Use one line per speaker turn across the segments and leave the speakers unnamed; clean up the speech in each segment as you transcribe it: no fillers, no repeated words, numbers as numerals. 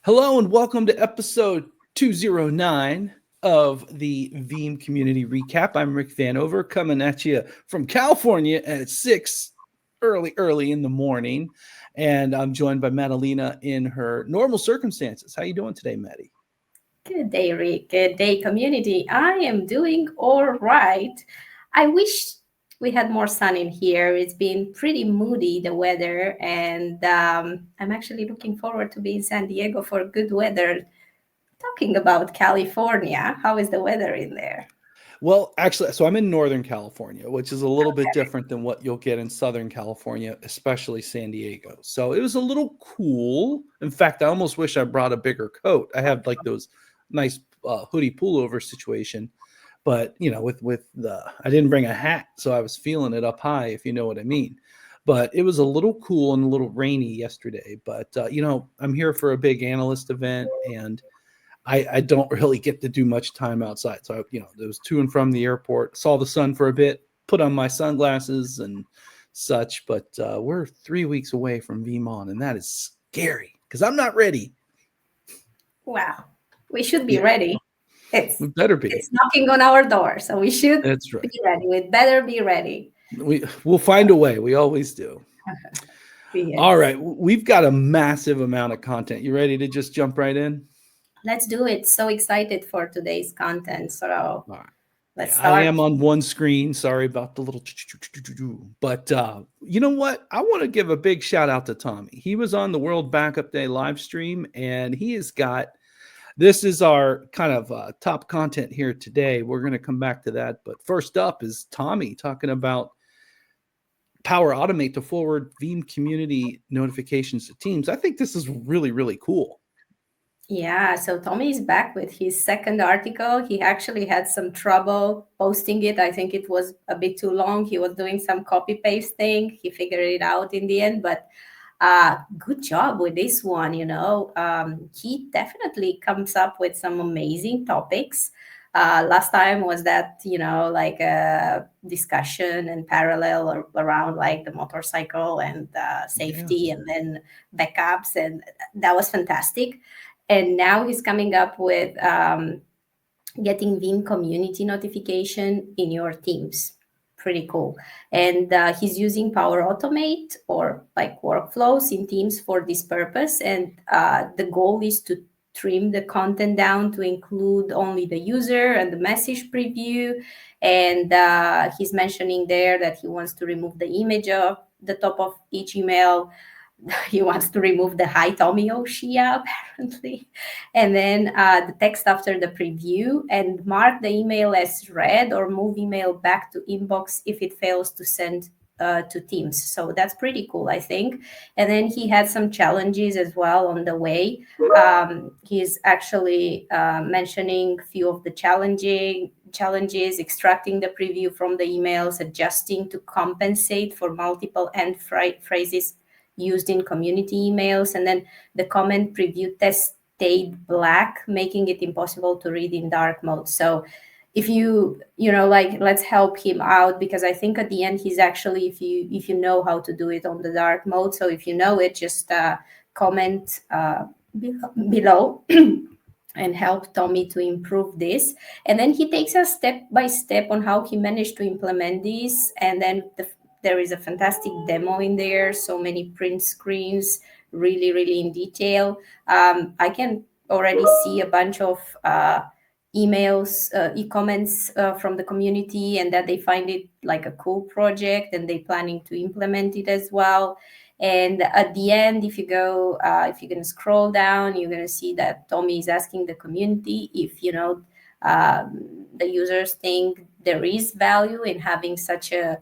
Hello and welcome to episode 209 of the Veeam Community Recap. I'm Rick Vanover coming at you from California at 6 early in the morning. And I'm joined by Madalena in her normal circumstances. How you doing today, Maddie?
Good day, Rick. Good day, community. I am doing all right. I wish we had more sun in here. It's been pretty moody, the weather, and I'm actually looking forward to be in San Diego for good weather. Talking about California, how is the weather in there?
Well, actually, so I'm in Northern California, which is a little bit different than what you'll get in Southern California, especially San Diego. So it was a little cool. In fact, I almost wish I brought a bigger coat. I have like those nice hoodie pullover situation, but with the I didn't bring a hat, so I was feeling it up high, if you know what I mean. But it was a little cool and a little rainy yesterday. But I'm here for a big analyst event, and I don't really get to do much time outside. So there was to and from the airport, saw the sun for a bit, put on my sunglasses and such. But we're 3 weeks away from VMon, and that is scary because I'm not ready.
Wow, we should be
Yeah,
ready. It's
we better be.
it's knocking on our door, so we should
That's
be
right.
ready. We better be ready.
We'll find a way. We always do. All
Yes.
right, we've got a massive amount of content. You ready to just jump right in?
Let's do it. So excited for today's content. So
All right.
let's
Yeah, I
start.
am on one screen. Sorry about the little, but you know what? I want to give a big shout out to Tommy. He was on the World Backup Day live stream, and he has got this is our kind of top content here today. We're going to come back to that, but first up is Tommy talking about Power Automate to forward Veeam community notifications to teams. I think this is really cool.
Yeah, so Tommy is back with his second article. He actually had some trouble posting it. I think it was a bit too long. He was doing some copy paste thing. He figured it out in the end, but good job with this one. He definitely comes up with some amazing topics. Last time was that, like a discussion and parallel around like the motorcycle and
Yeah.
safety and then backups. And that was fantastic. And now he's coming up with getting Veeam community notification in your teams. Pretty cool. And he's using Power Automate or like workflows in Teams for this purpose. And the goal is to trim the content down to include only the user and the message preview. And he's mentioning there that he wants to remove the image of the top of each email. He wants to remove the "Hi Tommy Oshia" apparently, and then the text after the preview, and mark the email as read or move email back to inbox if it fails to send to Teams. So that's pretty cool, I think. And then he had some challenges as well on the way. He's actually mentioning a few of the challenges, extracting the preview from the emails, adjusting to compensate for multiple end phrases used in community emails, and then the comment preview test stayed black, making it impossible to read in dark mode. So if like, let's help him out, because I think at the end he's actually, if you know how to do it on the dark mode, so if you know it, just comment below and help Tommy to improve this. And then he takes us step by step on how he managed to implement this. And then there is a fantastic demo in there, so many print screens, really in detail. I can already see a bunch of emails, comments from the community, and that they find it like a cool project and they're planning to implement it as well. And at the end, if you're going to scroll down, you're going to see that Tommy is asking the community if, the users think there is value in having such a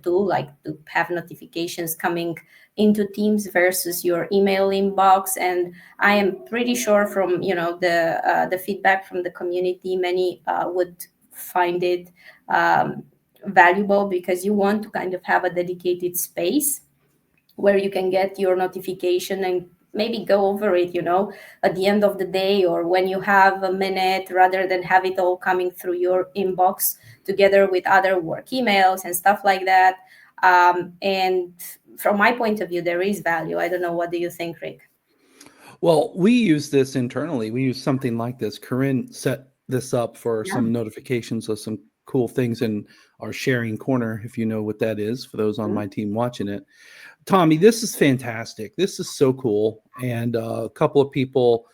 tool, like to have notifications coming into Teams versus your email inbox. And I am pretty sure from the feedback from the community, many would find it valuable, because you want to kind of have a dedicated space where you can get your notification and maybe go over it, at the end of the day, or when you have a minute, rather than have it all coming through your inbox together with other work emails and stuff like that. And from my point of view, there is value. I don't know. What do you think, Rick?
Well, we use this internally. We use something like this. Corinne set this up for
Yeah.
some notifications of some cool things in our sharing corner, if you know what that is, for those on
Mhm.
my team watching it. Tommy, this is fantastic. This is so cool. And a couple of people,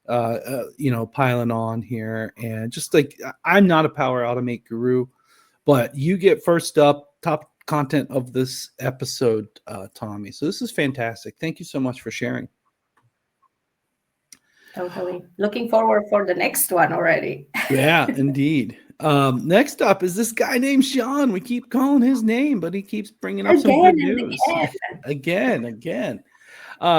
piling on here. And just like, I'm not a Power Automate guru, but you get first up, top content of this episode, Tommy. So this is fantastic. Thank you so much for sharing.
Totally. Looking forward for the next one already.
Yeah, indeed. Next up is this guy named Sean. We keep calling his name, but he keeps bringing up some
Again
good
and
news.
again.
Again.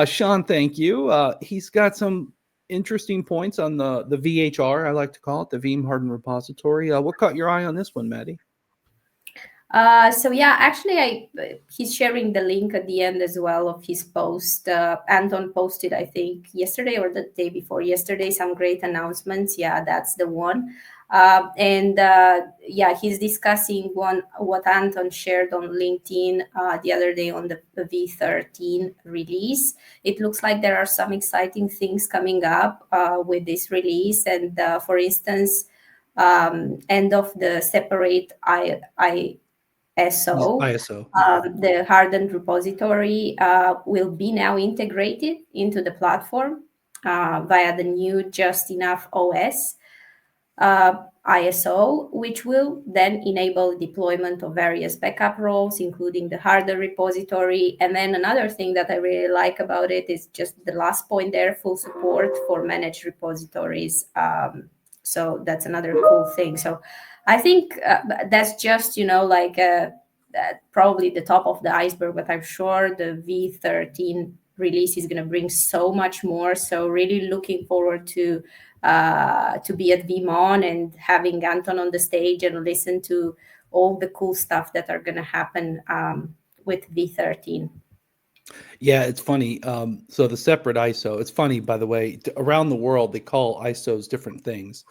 Sean, thank you. He's got some interesting points on the VHR, I like to call it, the Veeam Harden repository. What caught your eye on this one, Maddie?
So yeah, actually, he's sharing the link at the end as well of his post. Anton posted, I think, yesterday or the day before yesterday, some great announcements. Yeah, that's the one. And yeah, he's discussing what Anton shared on LinkedIn the other day on the V13 release. It looks like there are some exciting things coming up with this release, and for instance, end of the separate ISO,
ISO. Yeah.
the Harden repository will be now integrated into the platform via the new Just Enough OS ISO, which will then enable deployment of various backup roles, including the Harden repository. And then another thing that I really like about it is just the last point there, full support for managed repositories. So that's another cool thing. So I think that's just, like probably the top of the iceberg, but I'm sure the V13 release is going to bring so much more. So really looking forward to be at Veeam and having Anton on the stage and listen to all the cool stuff that are going to happen with V13.
Yeah, it's funny. So the separate ISO, it's funny, by the way, around the world, they call ISOs different things.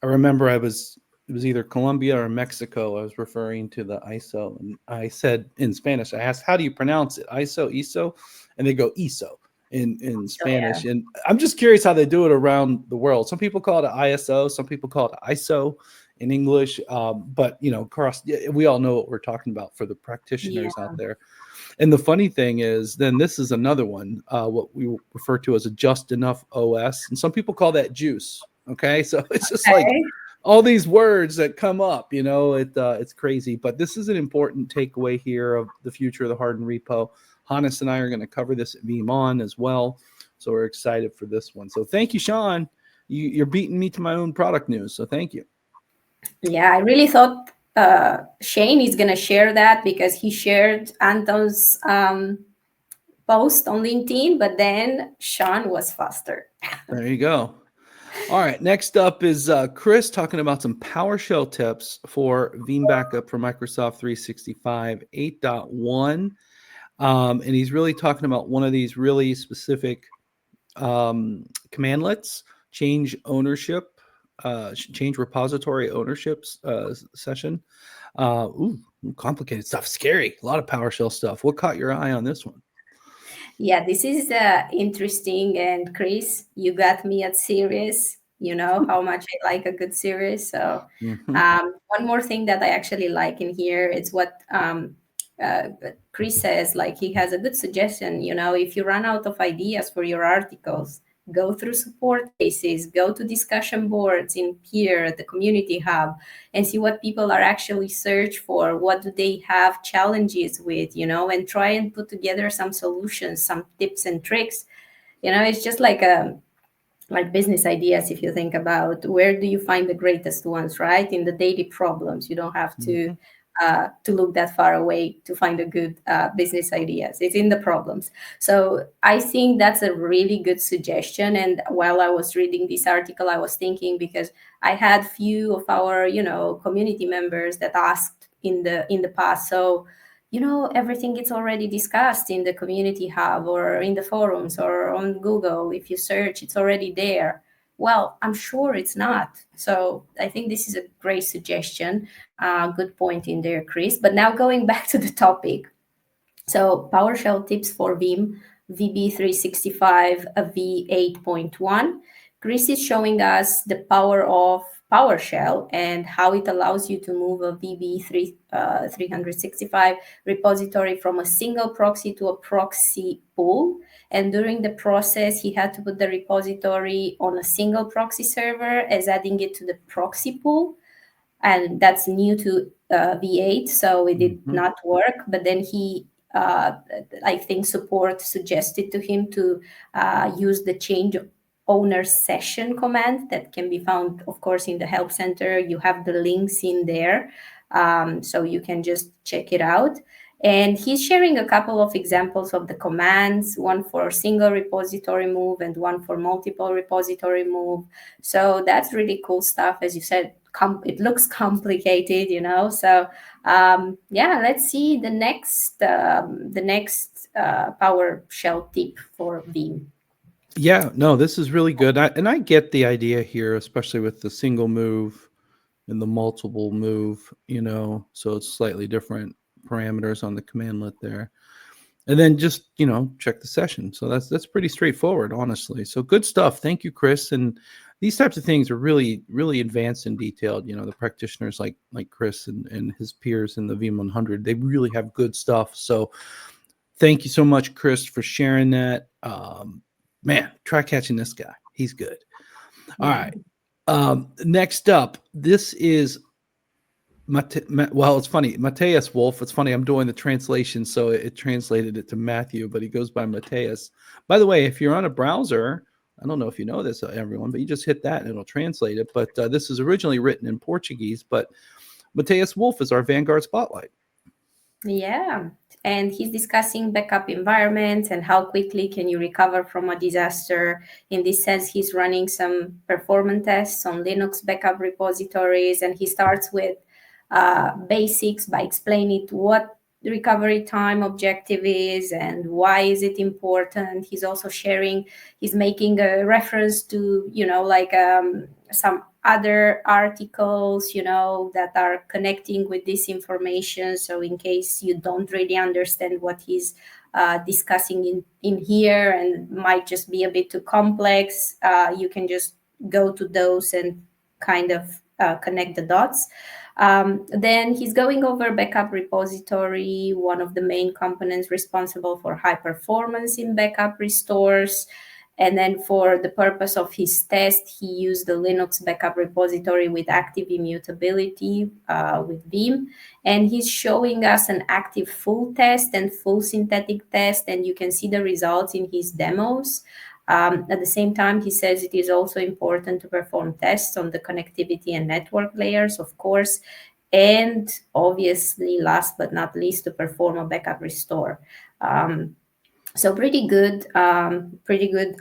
I remember it was either Colombia or Mexico. I was referring to the ISO, and I said in Spanish, I asked, how do you pronounce it? ISO, ISO? And they go ISO in
So yeah,
Spanish. And I'm just curious how they do it around the world. Some people call it an ISO, some people call it ISO in English. But, we all know what we're talking about for the
yeah,
practitioners out there. And the funny thing is, then this is another one, what we refer to as a just enough OS. And some people call that juice. Okay. So it's just like
okay.
all these words that come up, it's crazy. But this is an important takeaway here of the future of the Harden repo. Hannes and I are going to cover this at Veeam as well. So we're excited for this one. So thank you, Sean. You're beating me to my own product news. So thank you.
Yeah, I really thought Shane is going to share that because he shared Anton's post on LinkedIn, but then Sean was faster.
There you go. All right. Next up is Chris talking about some PowerShell tips for Veeam backup for Microsoft 365 8.1. And he's really talking about one of these really specific commandlets, change ownership, change repository ownerships session. Complicated stuff, scary, a lot of PowerShell stuff. What caught your eye on this one?
Yeah, this is interesting. And Chris, you got me at series. You know how much I like a good series. So,
Mm-hmm.
one more thing that I actually like in here is what Chris says. Like, he has a good suggestion. If you run out of ideas for your articles, go through support cases, go to discussion boards in here at the community hub, and see what people are actually search for. What do they have challenges with, and try and put together some solutions, some tips and tricks. It's just like business ideas. If you think about where do you find the greatest ones, right? In the daily problems. You don't have
Mm-hmm.
to look that far away to find a good business ideas. It's in the problems. So I think that's a really good suggestion. And while I was reading this article, I was thinking, because I had few of our community members that asked in the past. So everything gets already discussed in the community hub or in the forums or on Google. If you search, it's already there. Well, I'm sure it's not. So I think this is a great suggestion. Good point in there, Chris. But now going back to the topic. So PowerShell tips for Veeam. VB365 V8.1. Chris is showing us the power of PowerShell and how it allows you to move a VB365 repository from a single proxy to a proxy pool. And during the process, he had to put the repository on a single proxy server as adding it to the proxy pool. And that's new to V8, so it did not work. But then he, I think support suggested to him to use the change owner session command that can be found, of course, in the help center. You have the links in there, so you can just check it out. And he's sharing a couple of examples of the commands, one for single repository move and one for multiple repository move. So that's really cool stuff. As you said, it looks complicated, So yeah, let's see the next PowerShell tip for Veeam.
Yeah, no, this is really good. I get the idea here, especially with the single move and the multiple move, so it's slightly different parameters on the commandlet there. And then just, check the session. So that's pretty straightforward, honestly. So good stuff. Thank you, Chris. And these types of things are really, really advanced and detailed. The practitioners like Chris and his peers in the Veeam 100, they really have good stuff. So thank you so much, Chris, for sharing that. Man, try catching this guy. He's good. All right. Next up, this is well, it's funny. Matthias Wolf. It's funny. I'm doing the translation, so it translated it to Matthew, but he goes by Matthias. By the way, if you're on a browser, I don't know if you know this, everyone, but you just hit that and it'll translate it. But this is originally written in Portuguese, but Matthias Wolf is our Vanguard Spotlight.
Yeah. And he's discussing backup environments and how quickly can you recover from a disaster. In this sense, he's running some performance tests on Linux backup repositories, and he starts with basics by explaining what the recovery time objective is and why is it important. He's also he's making a reference to, some other articles, that are connecting with this information. So in case you don't really understand what he's discussing in here and might just be a bit too complex, you can just go to those and kind of connect the dots. Then he's going over backup repository, one of the main components responsible for high performance in backup restores. And then for the purpose of his test, he used the Linux backup repository with active immutability with Veeam. And he's showing us an active full test and full synthetic test, and you can see the results in his demos. At the same time, he says it is also important to perform tests on the connectivity and network layers, of course, and obviously, last but not least, to perform a backup restore. So pretty good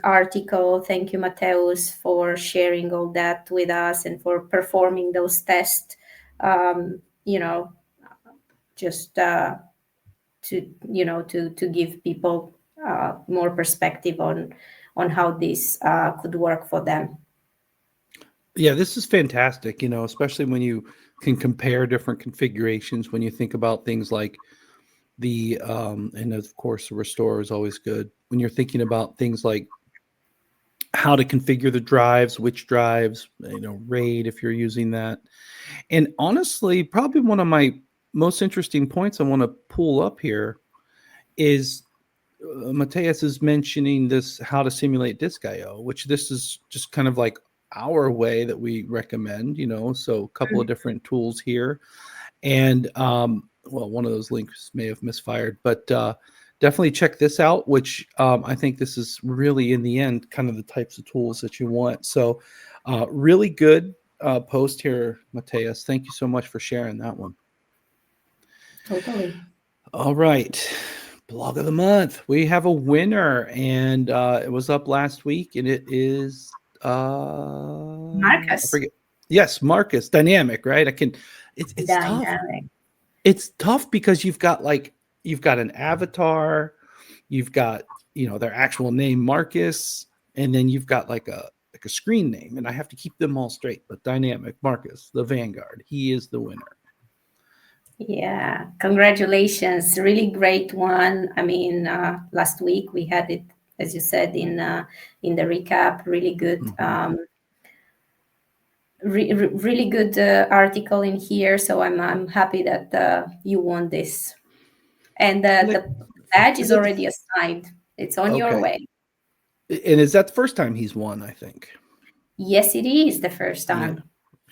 article. Thank you, Mateus, for sharing all that with us and for performing those tests. Just to give people more perspective on how this could work for them.
Yeah, this is fantastic. Especially when you can compare different configurations. When you think about things like the and of course the restore is always good when you're thinking about things like how to configure the drives, which drives, RAID if you're using that. And honestly, probably one of my most interesting points I want to pull up here is Matthias is mentioning this how to simulate disk IO, which this is just kind of like our way that we recommend, so a couple of different tools here. And well, one of those links may have misfired, but definitely check this out, which I think this is really, in the end, kind of the types of tools that you want. So really good post here, Matthias. Thank you so much for sharing that one.
Totally.
All right. Blog of the month. We have a winner, and it was up last week, and it is
Marcus.
I forget. Yes, Marcus. Dynamic, right? It's
Dynamic.
tough. It's tough because you've got an avatar, you've got their actual name Marcus, and then you've got like a screen name, and I have to keep them all straight. But Dynamic Marcus, the Vanguard, he is the winner.
Yeah, congratulations. Really great one. I mean, last week we had it, as you said, in the recap. Really good,
Mhm.
really good article in here. So I'm happy that you won this, and
And
the badge
is
is
it the
already assigned. It's on your
okay?
way.
And is that the first time he's won? I think.
Yes, it is the first
Yeah.
time.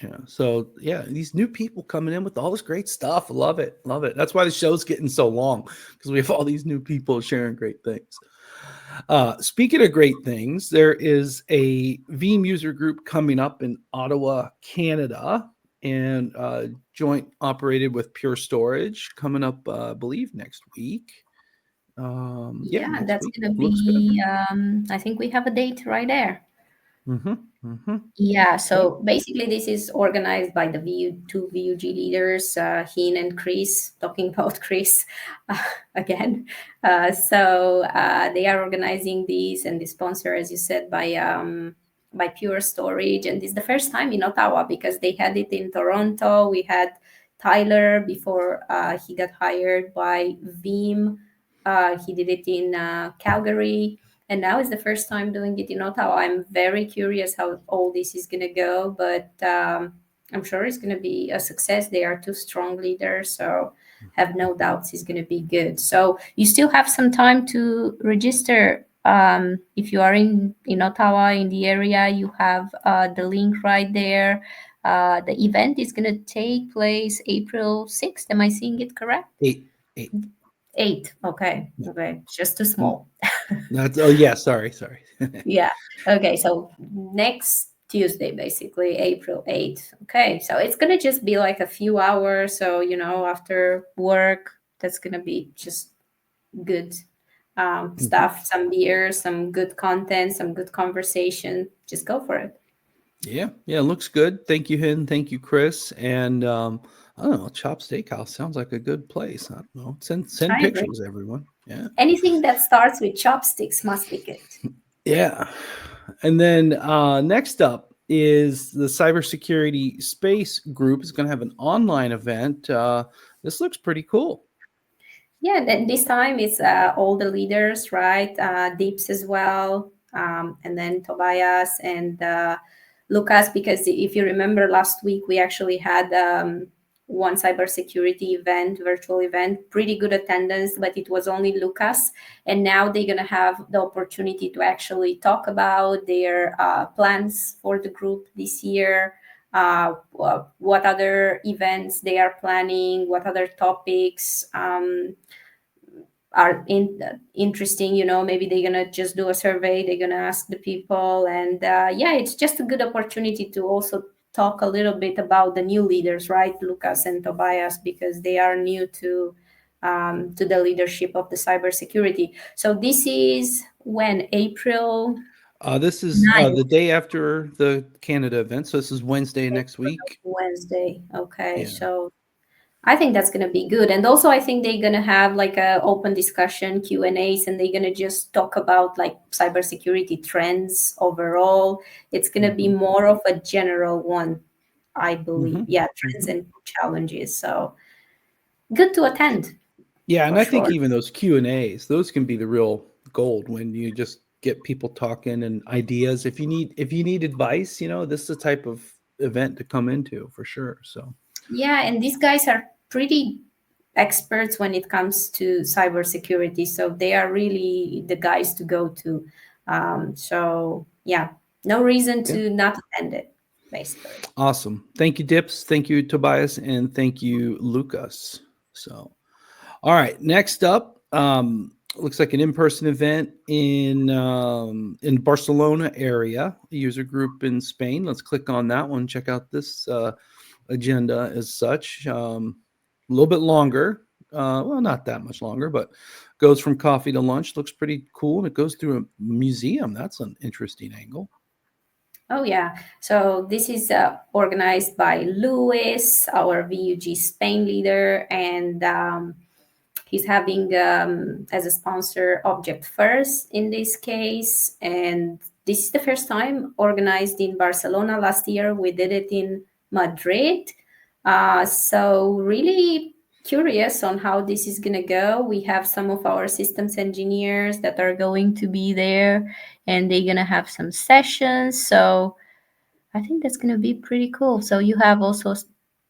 Yeah. So yeah, these new people coming in with all this great stuff. Love it. Love it. That's why the show's getting so long because we have all these new people sharing great things. Speaking of great things, there is a Veeam user group coming up in Ottawa, Canada, and joint operated with Pure Storage coming up, I believe, next week. Yeah,
Yeah,
next
that's
week
gonna
looks good.
be. I think we have a date right there.
Mm-hmm. Mm-hmm.
Yeah,
Yeah.
so basically, this is organized by the two VUG leaders, Heen and Chris, talking about Chris uh, again. They are organizing these, and the sponsor, as you said, by Pure Storage. And this is the first time in Ottawa because they had it in Toronto. We had Tyler before he got hired by Veeam. He did it in Calgary, and now is the first time doing it in Ottawa. I'm very curious how all this is going to go, but I'm sure it's going to be a success. They are two strong leaders, so have no doubts it's going to be good. So you still have some time to register. If you are in Ottawa, in the area, you have the link right there. The event is going to take place April 6th. Am I seeing it correct?
Eight. Eight.
8. Okay.
Yeah.
Okay. It's just too
Mm,
small.
That's oh yeah. Sorry. Sorry.
Yeah. Okay. So next Tuesday, basically, April 8th. Okay. So it's going to just be like a few hours. So, after work, that's going to be just good
Mhm.
stuff, some beer, some good content, some good conversation. Just go for it.
Yeah, yeah, looks good. Thank you, Hin. Thank you, Chris. And I don't know, Chop Steakhouse sounds like a good place. I don't know. Send
I agree.
pictures, everyone. Yeah,
Anything that starts with chopsticks must be good.
yeah. And then next up is the cybersecurity space group is going to have an online event. This looks pretty cool.
Yeah, and this time it's all the leaders, right? Deeps as well, and then Tobias and Lucas. Because if you remember last week, we actually had one cybersecurity event, virtual event, pretty good attendance, but it was only Lucas. And now they're gonna have the opportunity to actually talk about their plans for the group this year. What other events they are planning, what other topics are interesting. Maybe they're gonna just do a survey, they're gonna ask the people, and yeah, it's just a good opportunity to also talk a little bit about the new leaders, right? Lucas and Tobias, because they are new to the leadership of the cybersecurity. So this is when April
This is
9th,
the day after the Canada event, so this is Wednesday next week.
Wednesday. Okay,
Yeah.
so I think that's going to be good. And also I think they're going to have like a open discussion, Q&As, and they're going to just talk about like cybersecurity trends overall. It's going to be
Hmm.
more of a general one, I believe.
Hmm.
Yeah, trends
Hmm.
and challenges. So good to attend
Yeah, and
for
I think
sure.
even those Q&As, those can be the real gold when you just get people talking and ideas. If you need advice, this is the type of event to come into for sure. So,
Yeah, and these guys are pretty experts when it comes to cybersecurity. So they are really the guys to go to. So yeah, no reason
yeah.
to not attend it, basically.
Awesome. Thank you, Dips. Thank you, Tobias, and thank you, Lucas. So, all right, next up, looks like an in-person event in Barcelona area, a user group in Spain. Let's click on that one. Check out this agenda as such. A little bit longer, well, not that much longer, but goes from coffee to lunch. Looks pretty cool, and it goes through a museum. That's an interesting angle.
Oh yeah. So this is organized by Luis, our VUG Spain leader, and he's having as a sponsor Object First in this case. And this is the first time organized in Barcelona. Last year we did it in Madrid. So really curious on how this is going to go. We have some of our systems engineers that are going to be there, and they're going to have some sessions. So I think that's going to be pretty cool. So you have also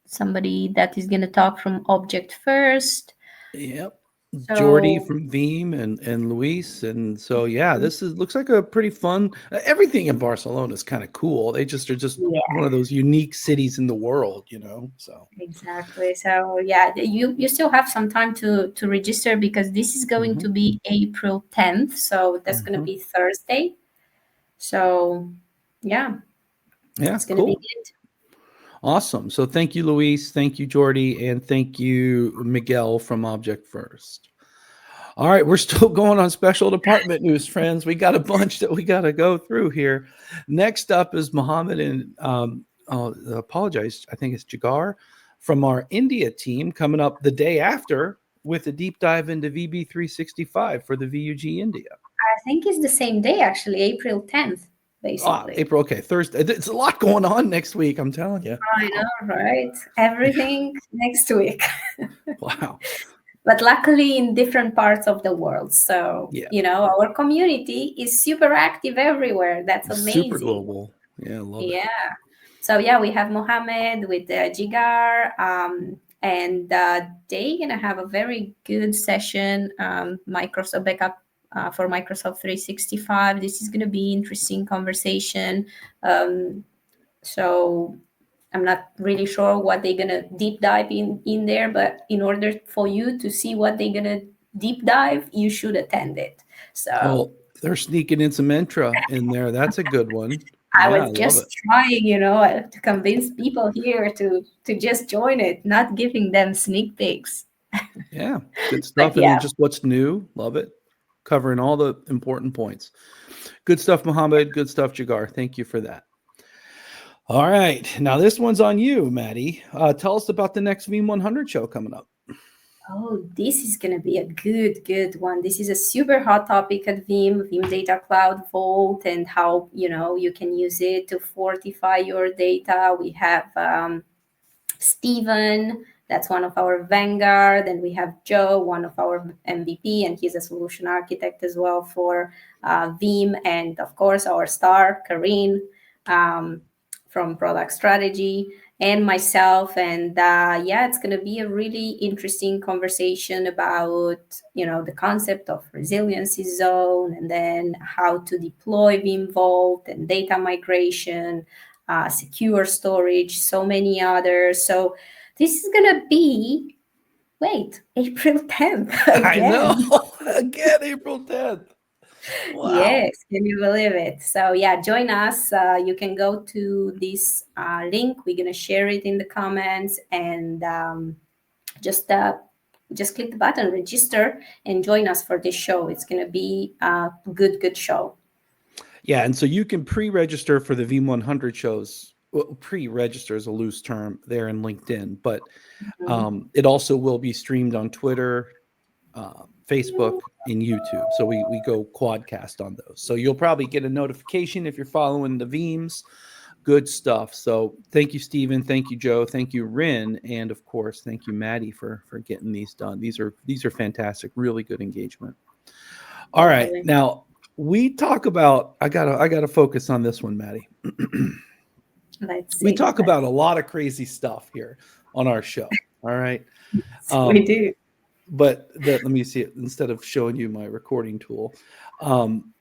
somebody that is going to talk from Object First.
Yep. Jordy
So
from Veeam and Luis. And so yeah, this is looks like a pretty fun everything in Barcelona is kind of cool. They just are just
yeah,
one of those unique cities in the world, you know. So
exactly. So yeah, you still have some time to register because this is going to
mhm,
be April 10th. So that's going to
mhm.
be Thursday. So yeah,
Yeah,
it's going to be
cool.
good.
Awesome. So thank you, Luis. Thank you, Jordy, and thank you, Miguel from Object First. All right, we're still going on special department news, friends. We got a bunch that we got to go through here. Next up is Mohammed and apologize, I think it's Jagar from our India team coming up the day after with a deep dive into VB365 for the VUG India.
I think it's the same day, actually, April 10th, basically.
April, okay, Thursday. It's a lot going on next week, I'm telling you.
I
Wow.
know, right? Everything next week.
Wow.
But luckily in different parts of the world. So,
Yeah.
our community is super active everywhere. That's
Super
amazing.
global. Yeah, I love it.
Yeah. So, yeah, we have Mohammed with Jigar, and they going to have a very good session, Microsoft backup. For Microsoft 365, this is going to be interesting conversation. Um, so I'm not really sure what they're gonna deep dive in there, but in order for you to see what they're gonna deep dive, you should attend it. So
Well, they're sneaking in some Entra in there. That's a good one.
I
Yeah, I
was
love it.
just trying, to convince people here to just join it, not giving them sneak peeks.
Yeah, good
But
stuff. And then
yeah,
just what's new. Love it. Covering all the important points. Good stuff, Mohammed. Good stuff, Jagar. Thank you for that. All right. Now, this one's on you, Maddie. Tell us about the next Veeam 100 show coming up.
oh, this is going to be a good one. This is a super hot topic at Veeam Data Cloud Vault, and how, you can use it to fortify your data. We have Steven, that's one of our Vanguard, and we have Joe, one of our MVP, and he's a solution architect as well for Veeam, and of course our star, Karine, um, from product strategy, and myself. And yeah, it's going to be a really interesting conversation about, the concept of resiliency zone, and then how to deploy Veeam Vault and data migration, secure storage, so many others. So this is going to be, wait, April 10th
I know.
again.
Again, April 10th. Wow.
Yes, can you believe it? So yeah, join us. You can go to this link. We're going to share it in the comments, and just just click the button, register, and join us for this show. It's going to be a good show.
Yeah, and so you can pre-register for the Veeam 100 shows. Well, pre-register is a loose term there in LinkedIn, but
Mhm.
it also will be streamed on Twitter, Facebook, and YouTube. So we go quadcast on those. So you'll probably get a notification if you're following the Veeams. Good stuff. So thank you, Stephen. Thank you, Joe. Thank you, Rin, and of course, thank you, Maddie, for getting these done. These are fantastic. Really good engagement. All right,
Totally.
now we talk about. I gotta focus on this one, Maddie.
Let's
We
see.
talk about a lot of crazy stuff here on our show. All right.
We
Um,
do.
but let me see it instead of showing you my recording tool. Um,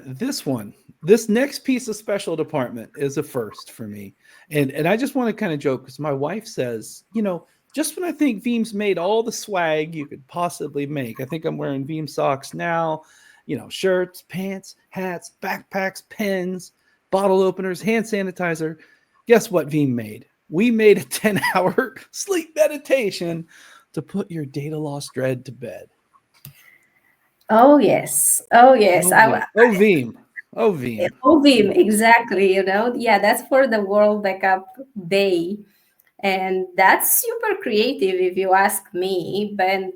this one, this next piece of special department is a first for me. And I just want to kind of joke because my wife says, just when I think Veeam's made all the swag you could possibly make, I think I'm wearing Veeam socks now, shirts, pants, hats, backpacks, pens, bottle openers, hand sanitizer. Guess what Veeam made? We made a 10-hour sleep meditation to put your data loss dread to bed.
Oh yes. Oh yes.
Oh, Veeam. Oh, Veeam. Oh, Veeam.
Ovim, exactly. Yeah, that's for the World Backup Day, and that's super creative if you ask me. But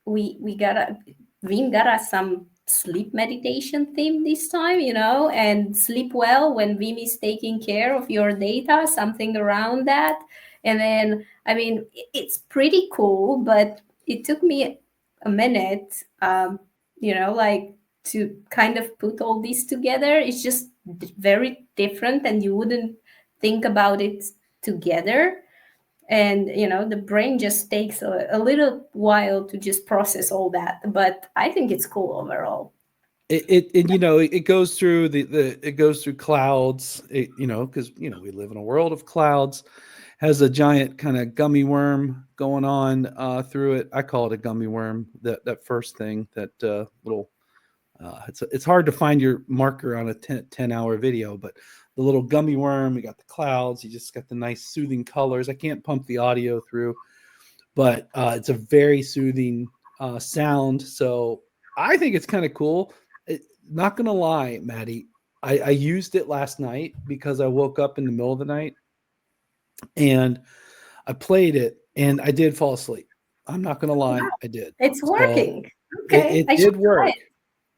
we got a Vim got us some sleep meditation theme this time, and sleep well when Vim is taking care of your data, something around that. And then, I mean, it's pretty cool, but it took me a minute, like to kind of put all this together. It's just very different, and you wouldn't think about it together. And, the brain just takes a little while to just process all that. But I think it's cool overall.
It goes through it goes through clouds, because we live in a world of clouds. Has a giant kind of gummy worm going on through it. I call it a gummy worm. That first thing, that little. It's hard to find your marker on a 10-hour video, but the little gummy worm. You got the clouds. You just got the nice soothing colors. I can't pump the audio through, but it's a very soothing sound. So I think it's kind of cool. Not gonna lie, Maddie, I used it last night because I woke up in the middle of the night and I played it and I did fall asleep. I'm not gonna lie, I did.
It's
So
working.
it,
Okay,
it
I should
did
try
work.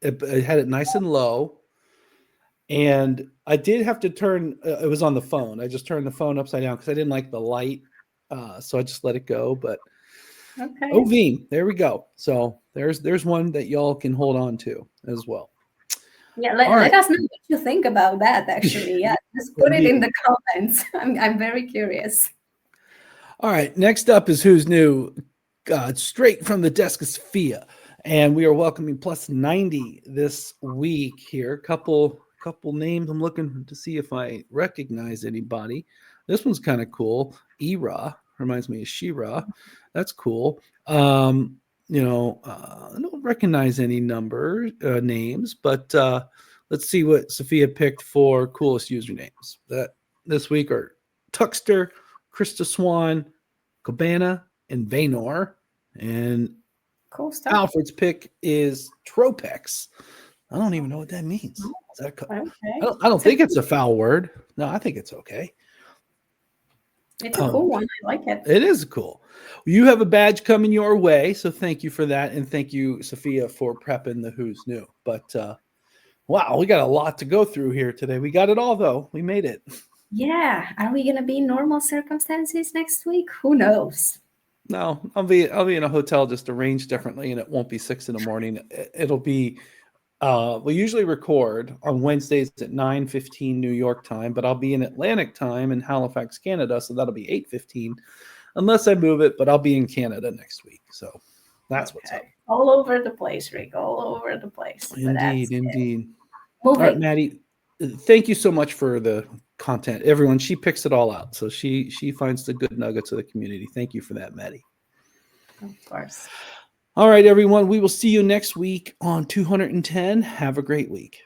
it.
It had it nice and low, and I did have to turn. It was on the phone. I just turned the phone upside down because I didn't like the light, so I just let it go. But
Okay.
Veeam, there we go. So there's one that y'all can hold on to as well.
Yeah,
All
let
right.
us know what you think about that, actually. Yeah, just put it in
Indeed.
the comments. I'm very curious.
All right. Next up is Who's New, straight from the desk of Sophia. And we are welcoming plus 90 this week here. Couple names. I'm looking to see if I recognize anybody. This one's kind of cool. Era reminds me of Shira. That's cool. I don't recognize any names, but let's see what Sophia picked for coolest usernames. That this week are Tuxter, Krista Swan, Cabana, and Vaynor. And
Cool stuff.
Alfred's pick is Tropex. I don't even know what that means. Is that
Okay.
I don't think it's a foul word. No, I think it's okay.
It's a cool one. I like it.
It is cool. You have a badge coming your way, so thank you for that, and thank you, Sophia, for prepping the Who's New. But wow, we got a lot to go through here today. We got it all, though. We made it.
Yeah. Are we gonna be in normal circumstances next week? Who knows?
No, I'll be in a hotel just arranged differently, and it won't be 6 a.m. It'll be. We usually record on Wednesdays at 9:15 New York time, but I'll be in Atlantic time in Halifax, Canada, so that'll be 8:15, unless I move it. But I'll be in Canada next week, so that's what's up.
All over the place, Rick. All over the place.
Indeed.
Moving.
All right, Maddie. Thank you so much for the content. Everyone, she picks it all out, so she finds the good nuggets of the community. Thank you for that, Maddie.
Of course.
All right, everyone. We will see you next week on 210. Have a great week.